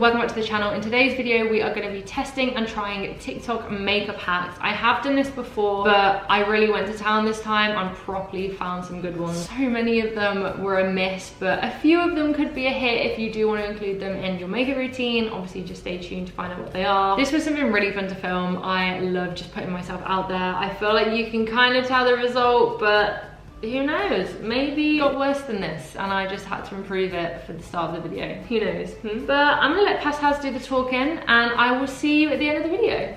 welcome back to the channel. In today's video we are going to be testing and trying TikTok makeup hacks. I have done this before, but I really went to town this time and properly found some good ones. So many of them were a miss, but a few of them could be a hit if you do want to include them in your makeup routine. Obviously just stay tuned to find out what they are. This was something really fun to film. I love just putting myself out there. I feel like you can kind of tell the result, but who knows, maybe it got worse than this and I just had to improve it for the start of the video. Who knows? But I'm gonna let Pascals do the talking and I will see you at the end of the video.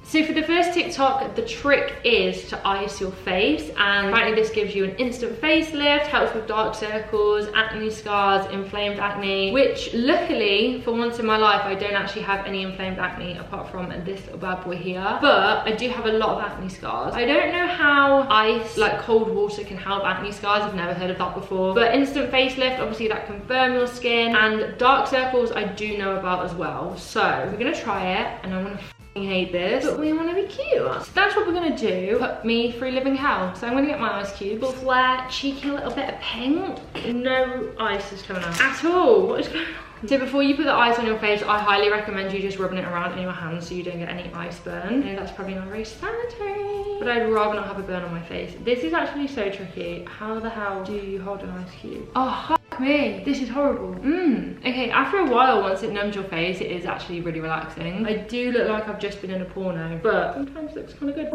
So for the first TikTok, the trick is to ice your face, and apparently this gives you an instant facelift, helps with dark circles, acne scars, inflamed acne, which luckily for once in my life I don't actually have any inflamed acne apart from this little bad boy here, but I do have a lot of acne scars. I don't know how ice, like cold water, can help acne scars. I've never heard of that before, but instant facelift, obviously that can firm your skin, and dark circles I do know about as well. So we're gonna try it and I'm gonna hate this, but we want to be cute. So that's what we're gonna do. Put me through living hell. So I'm gonna get my ice cube, flare, cheeky little bit of pink. No ice is coming out at all. What is going on? So before you put the ice on your face, I highly recommend you just rubbing it around in your hands so you don't get any ice burn. I know that's probably not very sanitary, but I'd rather not have a burn on my face. This is actually so tricky. How the hell do you hold an ice cube? Oh, fuck me. This is horrible. Okay, after a while, once it numbs your face, it is actually really relaxing. I do look like I've just been in a porno, but sometimes it looks kind of good.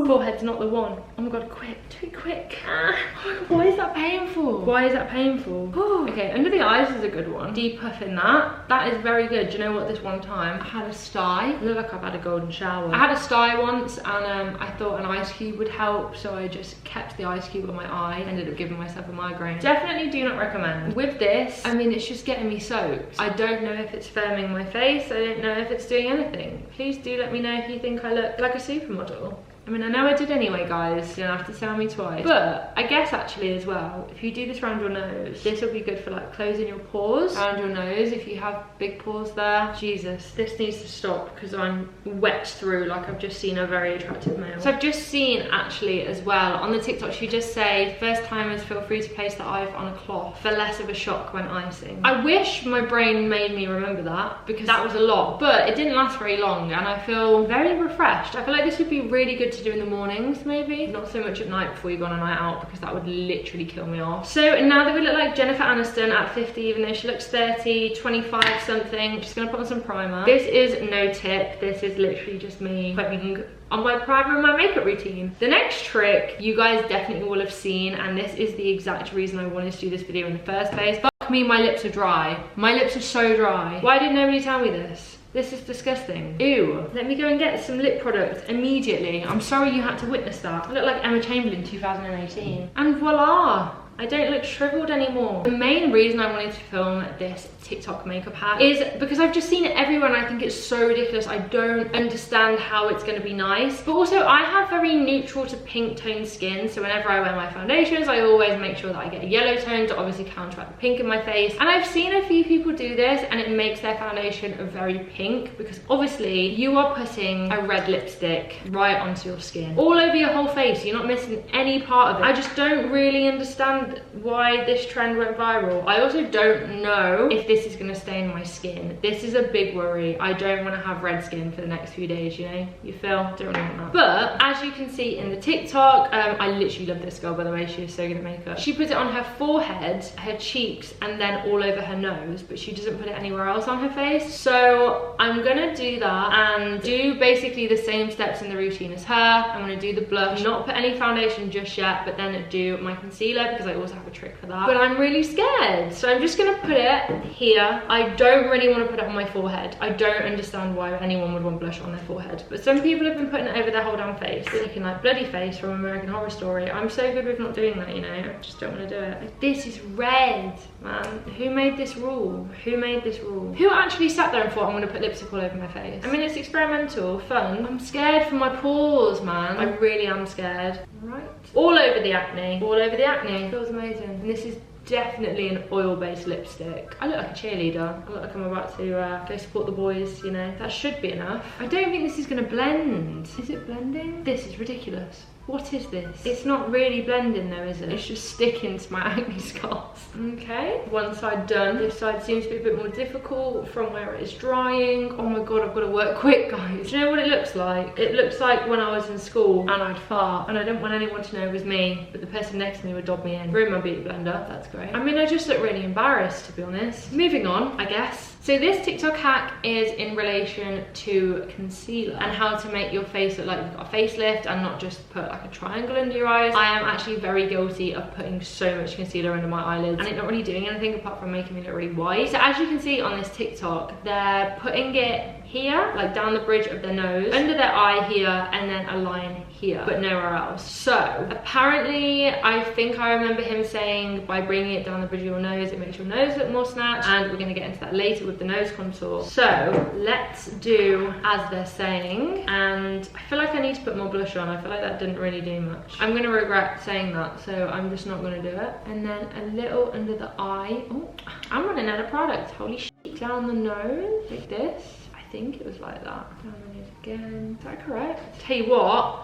Forehead's not the one. Oh my god, quick, too quick. Oh my god, why is that painful? Why is that painful? Okay, under the eyes is a good one. Depuffing that. That is very good. Do you know what? This one time I had a sty. I look like I've had a golden shower. I had a sty once and I thought an ice cube would help, so I just kept the ice cube on my eye. Ended up giving myself a migraine. Definitely do not recommend. With this, I mean, it's just getting me soaked. I don't know if it's firming my face. I don't know if it's doing anything. Please do let me know if you think I look like a supermodel. I mean, I know I did anyway, guys. You don't have to tell me twice. But I guess actually as well, if you do this around your nose, this will be good for like closing your pores around your nose if you have big pores there. Jesus, this needs to stop because I'm wet through like I've just seen a very attractive male. So I've just seen actually as well on the TikTok, you just say, first timers feel free to place the eye on a cloth for less of a shock when icing. I wish my brain made me remember that because that was a lot, but it didn't last very long and I feel very refreshed. I feel like this would be really good to do in the mornings, maybe not so much at night before you go on a night out because that would literally kill me off. So now that we look like Jennifer Aniston at 50, even though she looks 30, 25 something, just gonna put on some primer. This is no tip, this is literally just me putting on my primer and my makeup routine. The next trick you guys definitely will have seen, and this is the exact reason I wanted to do this video in the first place. Fuck me, my lips are dry. My lips are so dry. Why didn't nobody tell me this? This is disgusting. Ew. Let me go and get some lip product immediately. I'm sorry you had to witness that. I look like Emma Chamberlain 2018. And voila! I don't look shriveled anymore. The main reason I wanted to film this TikTok makeup hack is because I've just seen it everywhere and I think it's so ridiculous. I don't understand how it's gonna be nice. But also I have very neutral to pink toned skin, so whenever I wear my foundations, I always make sure that I get a yellow tone to obviously counteract the pink in my face. And I've seen a few people do this and it makes their foundation a very pink because obviously you are putting a red lipstick right onto your skin. All over your whole face, you're not missing any part of it. I just don't really understand why this trend went viral. I also don't know if this is gonna stain my skin. This is a big worry. I don't want to have red skin for the next few days, you know? You feel? Don't really want that. But as you can see in the TikTok, I literally love this girl, by the way. She is so good at makeup. She puts it on her forehead, her cheeks, and then all over her nose, but she doesn't put it anywhere else on her face. So I'm gonna do that and do basically the same steps in the routine as her. I'm gonna do the blush, not put any foundation just yet, but then do my concealer because I also have a trick for that. But I'm really scared, so I'm just gonna put it here. I don't really want to put it on my forehead. I don't understand why anyone would want blush on their forehead, but some people have been putting it over their whole damn face, looking like bloody face from American Horror Story. I'm so good with not doing that, you know. I just don't want to do it. Like, this is red, man. Who made this rule? Who made this rule? Who actually sat there and thought I'm gonna put lipstick all over my face? I mean, it's experimental, fun. I'm scared for my pores, man. I really am scared. Right, all over the acne, all over the acne. Feels amazing. And this is definitely an oil-based lipstick. I look like a cheerleader. I look like I'm about to go support the boys, you know. That should be enough. I don't think this is gonna blend. Is it blending? This is ridiculous. What is this? It's not really blending though, is it? It's just sticking to my acne scars. Okay, one side done. This side seems to be a bit more difficult from where it is drying. Oh my god, I've got to work quick, guys. Do you know what it looks like? It looks like when I was in school and I'd fart and I didn't want anyone to know it was me, but the person next to me would dob me in. Through my beauty blender, that's great. I mean, I just look really embarrassed, to be honest. Moving on, I guess. So this TikTok hack is in relation to concealer and how to make your face look like you've got a facelift and not just put like a triangle under your eyes. I am actually very guilty of putting so much concealer under my eyelids and it not really doing anything apart from making me look really white. So as you can see on this TikTok, they're putting it here, like down the bridge of their nose, under their eye here, and then a line here, but nowhere else. So apparently, I think I remember him saying by bringing it down the bridge of your nose, it makes your nose look more snatched, and we're gonna get into that later with the nose contour. So let's do as they're saying, and I feel like I need to put more blush on. I feel like that didn't really do much. I'm gonna regret saying that, so I'm just not gonna do it. And then a little under the eye. Oh, I'm running out of product, holy shit. Down the nose, like this. I think it was like that. Down the nose again. Is that correct? Tell you what,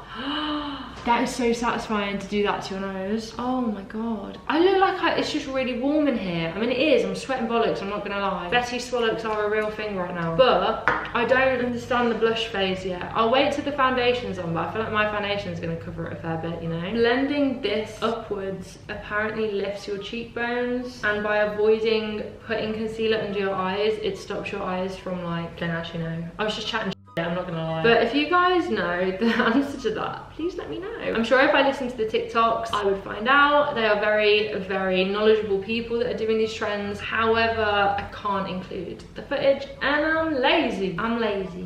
that is so satisfying to do that to your nose. Oh my god. I look like it's just really warm in here. I mean, it is. I'm sweating bollocks, I'm not gonna lie. Betty Swallocks are a real thing right now. But I don't understand the blush phase yet. I'll wait till the foundation's on, but I feel like my foundation's gonna cover it a fair bit, you know? Blending this upwards apparently lifts your cheekbones, and by avoiding putting concealer under your eyes, it stops your eyes from like, don't actually know. I was just chatting shit, I'm not gonna lie. But if you guys know the answer to that, please let me know. I'm sure if I listened to the TikToks, I would find out. They are very, very knowledgeable people that are doing these trends. However, I can't include the footage and I'm lazy.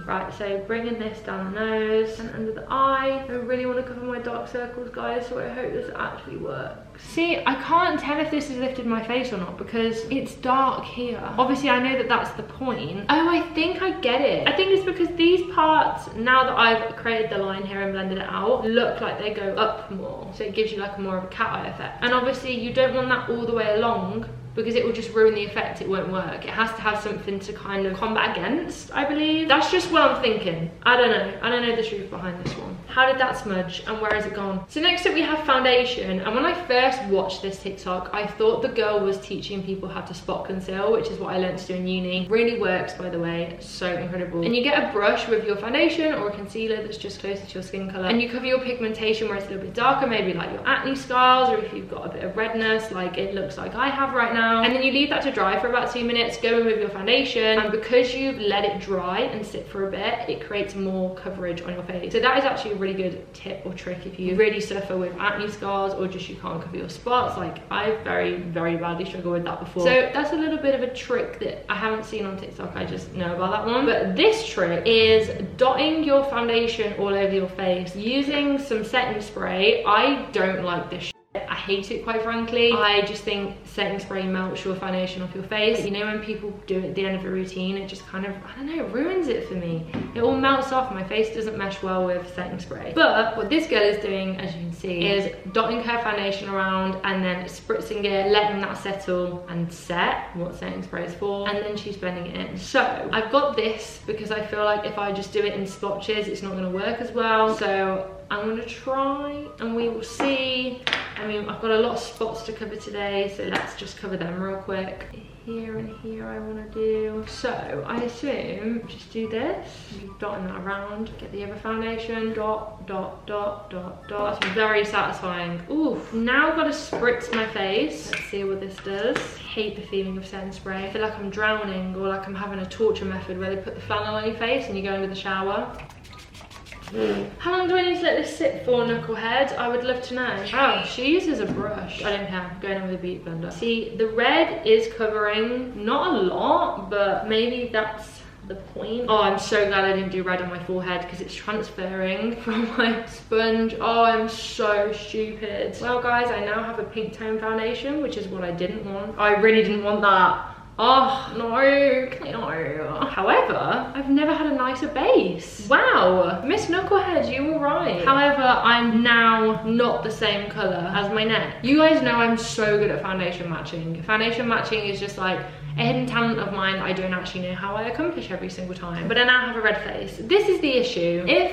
Right, so bringing this down the nose and under the eye. I really want to cover my dark circles, guys, so I hope this actually works. See, I can't tell if this has lifted my face or not because it's dark here. Obviously, I know that that's the point. Oh, I think I get it. I think it's because these parts, now that I've created the line here and blended it out, look like they go up more. So it gives you like more of a cat eye effect. And obviously, you don't want that all the way along because it will just ruin the effect, it won't work. It has to have something to kind of combat against, I believe. That's just what I'm thinking. I don't know the truth behind this one. How did that smudge and where has it gone? So next up we have foundation, and when I first watched this TikTok, I thought the girl was teaching people how to spot conceal, which is what I learned to do in uni. Really works, by the way, so incredible. And you get a brush with your foundation or a concealer that's just closer to your skin color, and you cover your pigmentation where it's a little bit darker, maybe like your acne scars, or if you've got a bit of redness like it looks like I have right now. And then you leave that to dry for about 2 minutes, go in with your foundation, and because you've let it dry and sit for a bit, it creates more coverage on your face. So that is actually a really good tip or trick if you really suffer with acne scars or just you can't cover your spots. Like I've very, very badly struggled with that before. So that's a little bit of a trick that I haven't seen on TikTok, I just know about that one. But this trick is dotting your foundation all over your face using some setting spray. I don't like this shit. I hate it, quite frankly. I just think setting spray melts your foundation off your face. You know, when people do it at the end of a routine, it just kind of, I don't know, ruins it for me. It all melts off. My face doesn't mesh well with setting spray. But what this girl is doing, as you can see, is dotting her foundation around and then spritzing it, letting that settle and set, what setting spray is for, and then she's blending it in. So I've got this because I feel like if I just do it in splotches, it's not going to work as well. So I'm going to try and we will see. I mean, I've got a lot of spots to cover today, so let's just cover them real quick. Here and here I want to do. So I assume just do this, dotting that around, get the other foundation, dot, dot, dot, dot, dot. That's very satisfying. Oof. Now I've got to spritz my face. Let's see what this does. I hate the feeling of setting spray. I feel like I'm drowning or like I'm having a torture method where they put the flannel on your face and you go into the shower. How long do I need to let this sit for, knucklehead? I would love to know. Oh, she uses a brush. I don't care. I'm going in with a beauty blender. See, the red is covering, not a lot, but maybe that's the point. Oh, I'm so glad I didn't do red on my forehead because it's transferring from my sponge. Oh, I'm so stupid. Well, guys, I now have a pink tone foundation, which is what I didn't want. I really didn't want that. Oh, no. However, I've never had a nicer base. Wow, Miss Knucklehead, you were right. However, I'm now not the same color as my neck. You guys know I'm so good at foundation matching. Foundation matching is just like a hidden talent of mine that I don't actually know how I accomplish every single time. But I now have a red face. This is the issue. If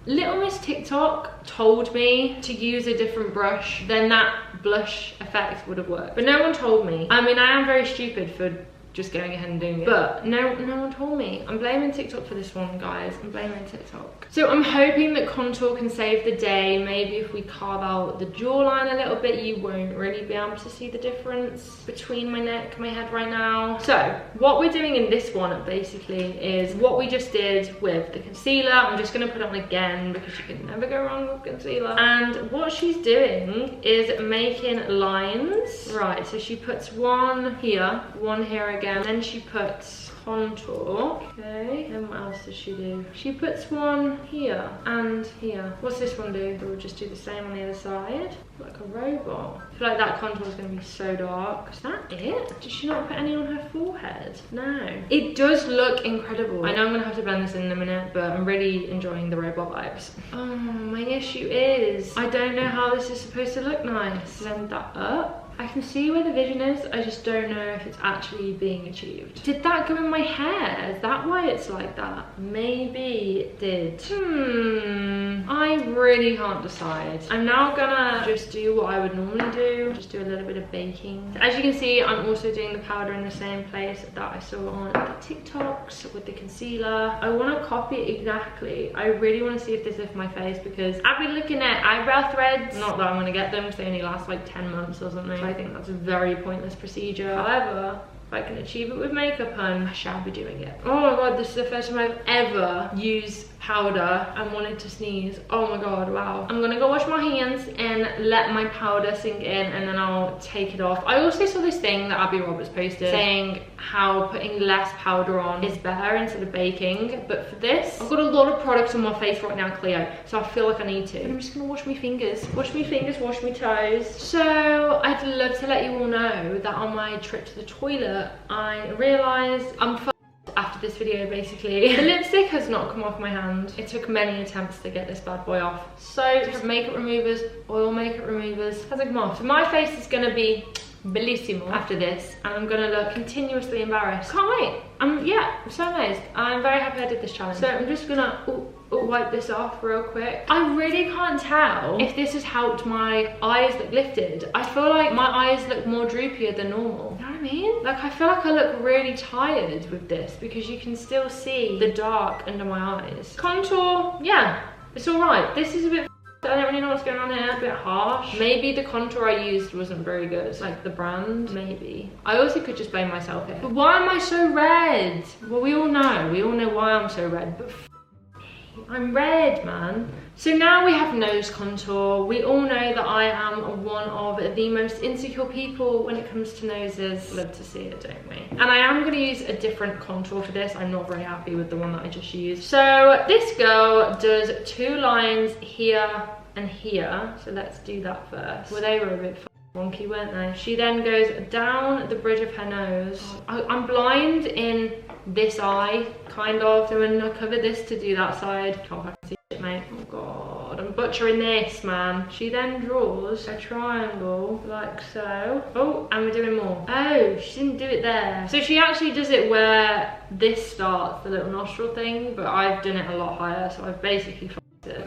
Little Miss TikTok told me to use a different brush, then that blush effect would have worked. But no one told me. I mean, I am very stupid for just going ahead and doing it, but no one told me. I'm blaming TikTok for this one, guys. I'm blaming TikTok. So I'm hoping that contour can save the day. Maybe if we carve out the jawline a little bit, you won't really be able to see the difference between my neck and my head right now. So what we're doing in this one basically is what we just did with the concealer. I'm just gonna put it on again because you can never go wrong with concealer. And what she's doing is making lines. Right, so she puts one here again. Then she puts contour. Okay, and what else does she do? She puts one here and here. What's this one do? We'll just do the same on the other side. Like a robot. I feel like that contour is going to be so dark. Is that it? Did she not put any on her forehead? No. It does look incredible. I know I'm going to have to blend this in a minute, but I'm really enjoying the robot vibes. Oh, my issue is I don't know how this is supposed to look nice. Send that up. I can see where the vision is, I just don't know if it's actually being achieved. Did that go in my hair? Is that why it's like that? Maybe it did. I really can't decide. I'm now gonna just do what I would normally do. Just do a little bit of baking. As you can see, I'm also doing the powder in the same place that I saw on the TikToks with the concealer. I wanna copy it exactly. I really wanna see if this lifts my face because I've been looking at eyebrow threads. Not that I'm gonna get them because they only last like 10 months or something. I think that's a very pointless procedure. However, if I can achieve it with makeup on, I shall be doing it. Oh my god, this is the first time I've ever used powder and wanted to sneeze. Oh my god, wow. I'm gonna go wash my hands and let my powder sink in and then I'll take it off. I also saw this thing that Abby Roberts posted saying how putting less powder on is better instead of baking. But for this, I've got a lot of products on my face right now, Cleo, so I feel like I need to. I'm just gonna wash my fingers. Wash my fingers, wash my toes. So I'd love to let you all know that on my trip to the toilet, I realised I'm after this video basically. The lipstick has not come off my hand. It took many attempts to get this bad boy off. So just makeup removers, oil makeup removers, hasn't come off. So my face is gonna be bellissimo after this and I'm gonna look continuously embarrassed. Can't wait. I'm so amazed. I'm very happy I did this challenge. So I'm just gonna wipe this off real quick. I really can't tell if this has helped my eyes look lifted. I feel like my eyes look more droopier than normal. You know what I mean? Like I feel like I look really tired with this because you can still see the dark under my eyes. Contour, yeah, it's all right. This is a bit I don't really know what's going on here, a bit harsh. Maybe the contour I used wasn't very good, like the brand, maybe. I also could just blame myself here. But why am I so red? Well, we all know why I'm so red, but I'm red, man. So now we have nose contour. We all know that I am one of the most insecure people when it comes to noses. Love to see it, don't we? And I am gonna use a different contour for this. I'm not very happy with the one that I just used. So this girl does 2 lines here and here. So let's do that first. Well, they were a bit wonky, weren't they? She then goes down the bridge of her nose. I'm blind in this eye, kind of. So when I cover this to do that side, can't fucking see it, mate. Oh god, I'm butchering this, man. She then draws a triangle like so. Oh, and we're doing more. Oh, she didn't do it there. So she actually does it where this starts, the little nostril thing, but I've done it a lot higher, so I've basically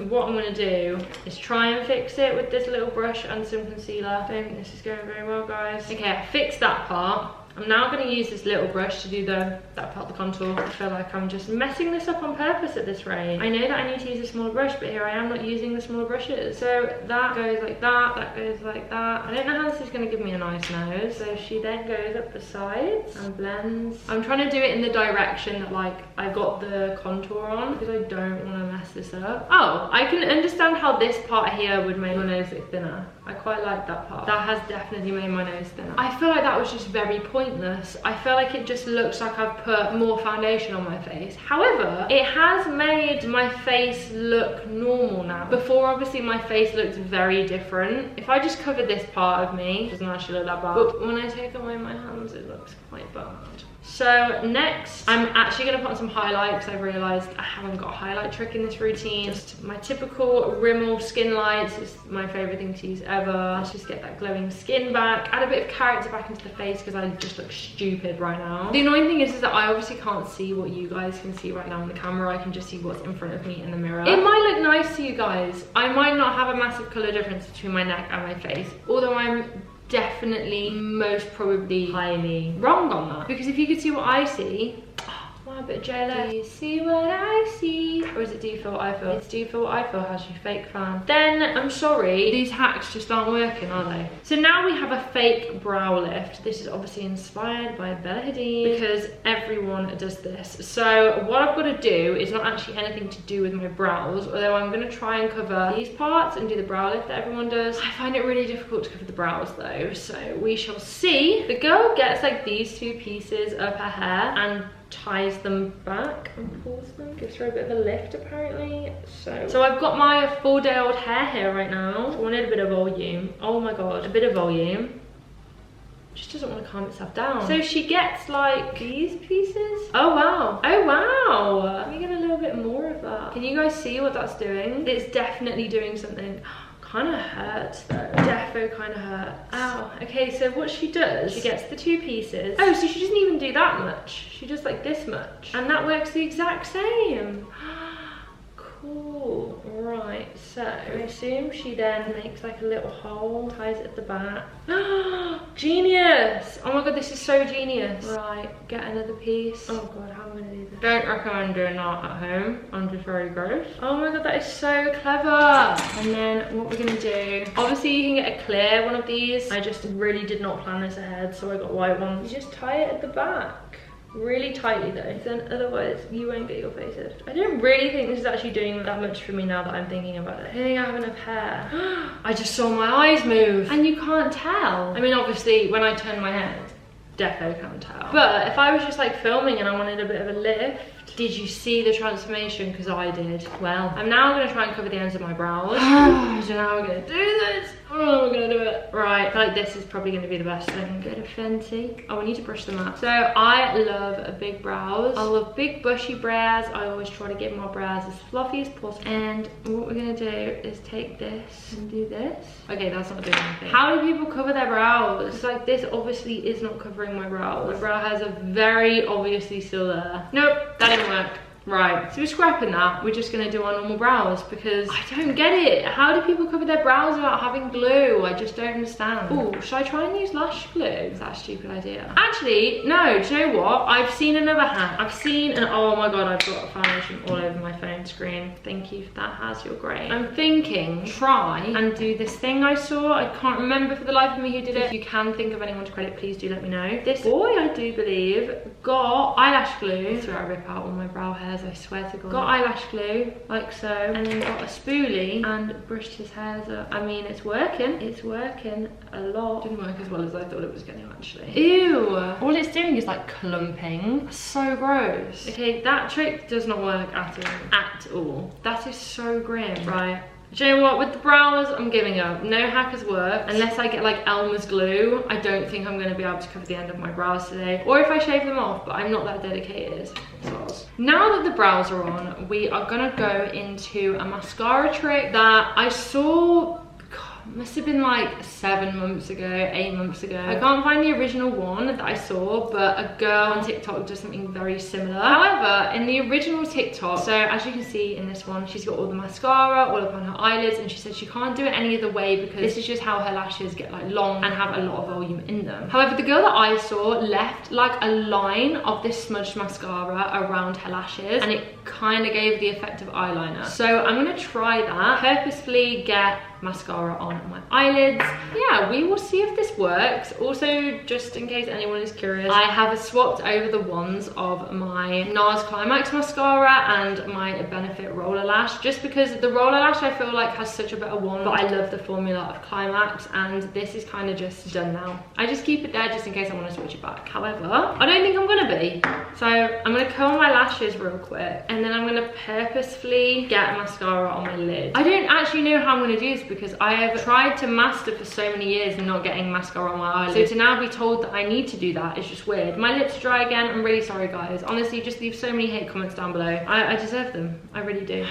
what I'm going to do is try and fix it with this little brush and some concealer. I don't think this is going very well, guys. Okay, I fixed that part. I'm now going to use this little brush to do that part of the contour. I feel like I'm just messing this up on purpose at this rate. I know that I need to use a smaller brush, but here I am not using the smaller brushes. So that goes like that, that goes like that. I don't know how this is going to give me a nice nose. So she then goes up the sides and blends. I'm trying to do it in the direction that like I got the contour on because I don't want to mess this up. Oh, I can understand how this part here would make my nose look thinner. I quite like that part. That has definitely made my nose thinner. I feel like that was just very pointless. I feel like it just looks like I've put more foundation on my face. However, it has made my face look normal now. Before, obviously, my face looked very different. If I just covered this part of me, it doesn't actually look that bad. But when I take away my hands, it looks quite bad. So next, I'm actually gonna put on some highlight because I've realized I haven't got a highlight trick in this routine. Just my typical Rimmel skin lights. It's my favorite thing to use ever. Let's just get that glowing skin back. Add a bit of character back into the face because I just look stupid right now. The annoying thing is that I obviously can't see what you guys can see right now on the camera. I can just see what's in front of me in the mirror. It might look nice to you guys. I might not have a massive color difference between my neck and my face, although I'm definitely most probably highly wrong on that, because if you could see what I see, oh, a bit of JLF. Do you see what I see? Or is it do you feel what I feel? It's do you feel what I feel, has you fake fan. Then I'm sorry, these hacks just aren't working, are they? So now we have a fake brow lift. This is obviously inspired by Bella Hadid because everyone does this. So what I've got to do is not actually anything to do with my brows, although I'm going to try and cover these parts and do the brow lift that everyone does. I find it really difficult to cover the brows though, so we shall see. The girl gets like these two pieces of her hair and ties them back and pulls them, gives her a bit of a lift apparently. So I've got my 4-day-old hair here right now. I wanted a bit of volume. Oh my god, a bit of volume. Just doesn't want to calm itself down. So she gets like these pieces. Oh wow, oh wow. Let me get a little bit more of that. Can you guys see what that's doing? It's definitely doing something. Kind of hurts though. Defo kind of hurts. Ow. Okay, so what she does, she gets the two pieces. Oh, so she doesn't even do that much. She does like this much. And that works the exact same. Cool. Right, so I assume she then makes like a little hole, ties it at the back. Genius! Oh my god, this is so genius. Right, get another piece. Oh god, how am I gonna do this? Don't recommend doing that at home. I'm just very gross. Oh my god, that is so clever. And then what we're gonna do, obviously you can get a clear one of these. I just really did not plan this ahead, so I got white ones. You just tie it at the back. Really tightly though, then otherwise you won't get your facelift. I don't really think this is actually doing that much for me now that I'm thinking about it. I don't think I have enough hair. I just saw my eyes move and you can't tell. I mean, obviously when I turn my head, defo can't tell. But if I was just like filming and I wanted a bit of a lift, did you see the transformation? Because I did. Well, I'm now going to try and cover the ends of my brows. So now we're going to do this. Oh, we're going to do it. Right, I feel like this is probably going to be the best thing. Bit of Fenty. Oh, we need to brush them out. So I love big brows. I love big bushy brows. I always try to get my brows as fluffy as possible. And what we're going to do is take this and do this. Okay, that's not doing anything. How do people cover their brows? It's like this obviously is not covering my brows. My brow hairs are very obviously still there. Nope, that didn't work. Right, so we're scrapping that. We're just gonna do our normal brows because I don't get it. How do people cover their brows without having glue? I just don't understand. Oh, should I try and use lash glue? Is that a stupid idea? Actually, no, do you know what? I've seen another hack. I've seen an, oh my god, I've got a foundation all over my phone screen. Thank you for that, Has, you're great. I'm thinking, try and do this thing I saw. I can't remember for the life of me who did it. If you can think of anyone to credit, please do let me know. This boy, I do believe, got eyelash glue. That's where I rip out all my brow hair. I swear to god. Got eyelash glue like so, and then got a spoolie and brushed his hairs up. I mean, it's working a lot. Didn't work as well as I thought it was going to actually. Ew, all it's doing is like clumping. So gross. Okay, that trick does not work at all. That is so grim. Right, do you know what, with the brows I'm giving up. No hack has worked unless I get like Elmer's glue. I don't think I'm going to be able to cover the end of my brows today, or if I shave them off, but I'm not that dedicated. Now that the brows are on, we are going to go into a mascara trick that I saw, must have been like 7 months ago, 8 months ago. I can't find the original one that I saw, but a girl on TikTok does something very similar. However, in the original TikTok, so as you can see in this one, she's got all the mascara all up on her eyelids, and she said she can't do it any other way because this is just how her lashes get like long and have a lot of volume in them. However, the girl that I saw left like a line of this smudged mascara around her lashes, and it kind of gave the effect of eyeliner. So I'm gonna try that, purposefully get mascara on my eyelids. Yeah, we will see if this works. Also, just in case anyone is curious, I have swapped over the wands of my NARS Climax mascara and my Benefit Roller Lash, just because the Roller Lash I feel like has such a better wand, but I love the formula of Climax, and this is kind of just done now. I just keep it there just in case I want to switch it back. However, I don't think I'm gonna be. So I'm gonna comb my lashes real quick, and then I'm gonna purposefully get mascara on my lid. I don't actually know how I'm gonna do this because I have tried to master for so many many years not getting mascara on my eyelids. So to now be told that I need to do that is just weird. My lips are dry again. I'm really sorry, guys. Honestly, just leave so many hate comments down below. I deserve them. I really do.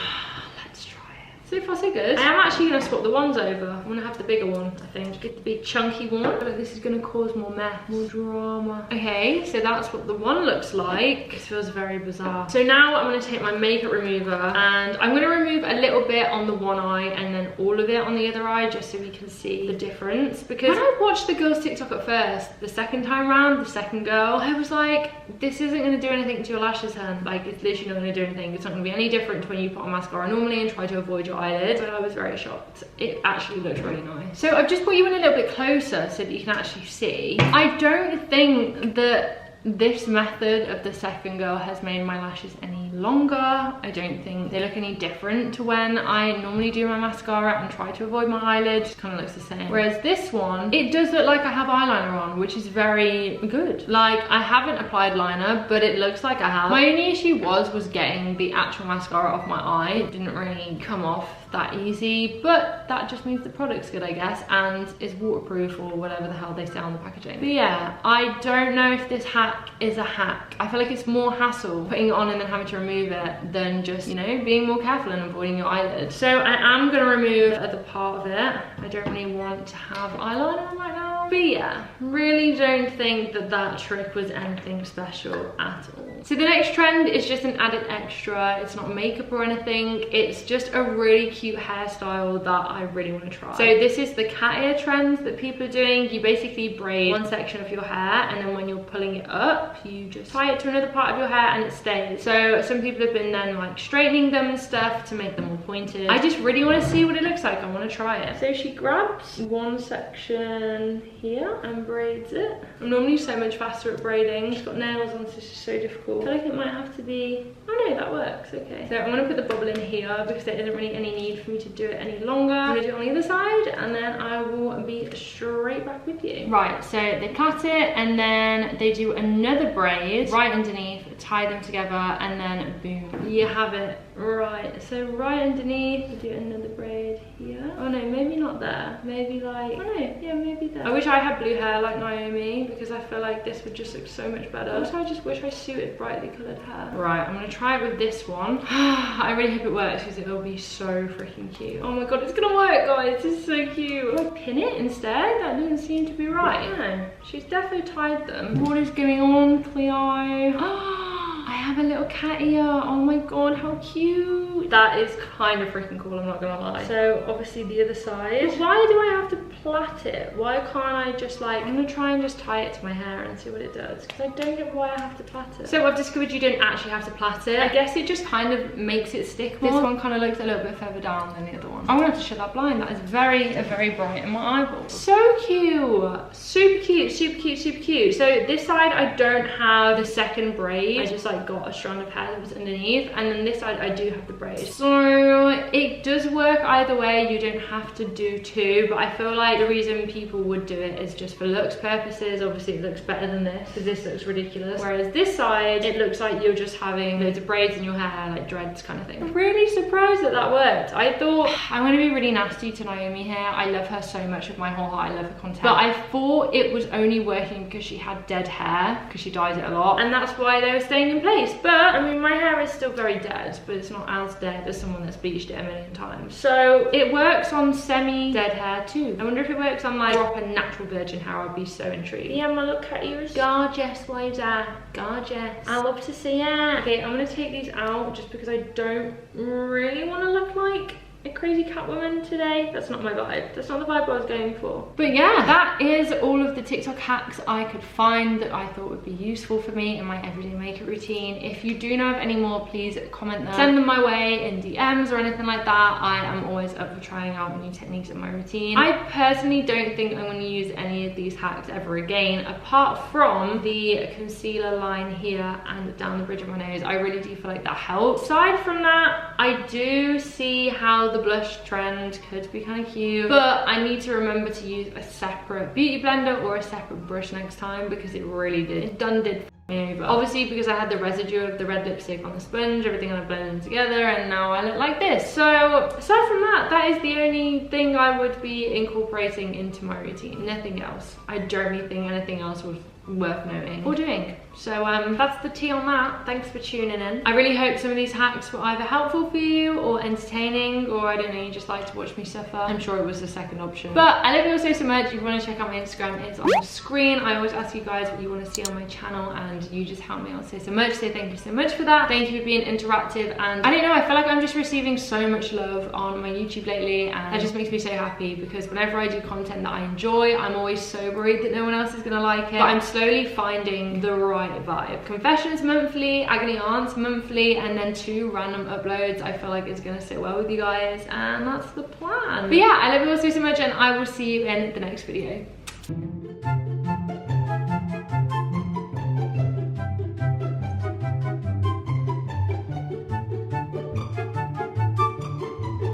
Let's try it. So far, so good. I am actually going to swap the ones over. I'm going to have the bigger one, I think. Get the big chunky one. I feel like this is going to cause more mess, more drama. Okay, so that's what the one looks like. This feels very bizarre. So now I'm going to take my makeup remover and I'm going to remove a little bit on the one eye and then all of it on the other eye, just so we can see the difference. Because when I watched the girl's TikTok at first, the second time round, the second girl, I was like, this isn't going to do anything to your lashes, hun. Like, it's literally not going to do anything. It's not going to be any different when you put on mascara normally and try to avoid your eyelid. But I was very shocked. It actually looks really nice. So I've just put you in a little bit closer so that you can actually see. I don't think that this method of the second girl has made my lashes any longer. I don't think they look any different to when I normally do my mascara and try to avoid my eyelid. It kind of looks the same. Whereas this one, it does look like I have eyeliner on, which is very good. Like, I haven't applied liner, but it looks like I have. My only issue was getting the actual mascara off my eye. It didn't really come off that easy, but that just means the product's good, I guess, and is waterproof or whatever the hell they say on the packaging. But yeah, I don't know if this hack is a hack. I feel like it's more hassle putting it on and then having to remove it than just, you know, being more careful and avoiding your eyelid. So I am gonna remove the other part of it. I don't really want to have eyeliner on right now. But yeah, really don't think that that trick was anything special at all. So the next trend is just an added extra. It's not makeup or anything. It's just a really cute hairstyle that I really want to try. So this is the cat ear trend that people are doing. You basically braid one section of your hair, and then when you're pulling it up, you just tie it to another part of your hair and it stays. So some people have been then like straightening them and stuff to make them more pointed. I just really want to see what it looks like. I want to try it. So she grabs one section here and braids it. I'm normally so much faster at braiding. She's got nails on, so it's just so difficult. I feel like it might have to be, oh no, that works, okay. So I'm gonna put the bubble in here because there isn't really any need for me to do it any longer. I'm gonna do it on the other side and then I will be straight back with you. Right, so they plait it and then they do another braid right underneath, tie them together, and then boom, you have it. Right, so right underneath, we do another braid here. Oh no, maybe not there. Maybe like, oh no, yeah, maybe there. I wish I had blue hair like Naomi because I feel like this would just look so much better. Also, I just wish I suited brightly coloured hair. Right, I'm gonna try it with this one. I really hope it works because it will be so freaking cute. Oh my god, it's gonna work, guys. This is so cute. Do I pin it instead? That doesn't seem to be right. No, she's definitely tied them. What is going on, Cleo? I have a little cat ear. Oh my god, how cute. That is kind of freaking cool, I'm not gonna lie. So obviously the other side. But why do I have to plait it? Why can't I just like, I'm gonna try and just tie it to my hair and see what it does, because I don't get why I have to plait it. So I've discovered you don't actually have to plait it. I guess it just kind of makes it stick more. This one kind of looks a little bit further down than the other one. I'm gonna have to shut that blind. That is very bright in my eyeballs. So cute. Super cute, super cute, super cute. So this side I don't have the second braid. I just like got a strand of hair that was underneath, and then this side I do have the braid. So it does work either way. You don't have to do two, but I feel like the reason people would do it is just for looks purposes. Obviously it looks better than this because this looks ridiculous, whereas this side it looks like you're just having loads of braids in your hair, like dreads kind of thing. I'm really surprised that that worked. I thought I'm gonna be really nasty to Naomi here. I love her so much with my whole heart. I love her content, but I thought it was only working because she had dead hair, because she dyes it a lot, and that's why they were staying in place. But I mean, my hair is still very dead, but it's not as dead as someone that's bleached it a million times. So it works on semi-dead hair too. I wonder if it works on like proper natural virgin hair. I'd be so intrigued. Yeah, my little cat ears. Gorgeous, Loda. Gorgeous. I love to see it. Okay, I'm gonna take these out just because I don't really want to look like a crazy cat woman today. That's not my vibe. That's not the vibe I was going for. But yeah, that is all of the TikTok hacks I could find that I thought would be useful for me in my everyday makeup routine. If you do know of any more, please comment them. Send them my way in DMs or anything like that. I am always up for trying out new techniques in my routine. I personally don't think I'm going to use any of these hacks ever again, apart from the concealer line here and down the bridge of my nose. I really do feel like that helps. Aside from that, I do see how the blush trend could be kind of cute, but I need to remember to use a separate beauty blender or a separate brush next time because it really did me over. Obviously, because I had the residue of the red lipstick on the sponge, everything kind of blended together, and now I look like this. So aside from that, that is the only thing I would be incorporating into my routine. Nothing else. I don't really think anything else was worth noting or doing. So that's the tea on that. Thanks for tuning in. I really hope some of these hacks were either helpful for you or entertaining, or I don't know, you just like to watch me suffer. I'm sure it was the second option. But I love you all so much. If you want to check out my Instagram, it's on the screen. I always ask you guys what you want to see on my channel, and you just help me out so much. So thank you so much for that. Thank you for being interactive, and I don't know, I feel like I'm just receiving so much love on my YouTube lately, and that just makes me so happy, because whenever I do content that I enjoy, I'm always so worried that no one else is gonna like it. But I'm slowly finding the right vibe. Confessions monthly, agony aunts monthly, and then 2 random uploads I feel like is gonna sit well with you guys, and that's the plan. But yeah, I love you all so much, and I will see you in the next video.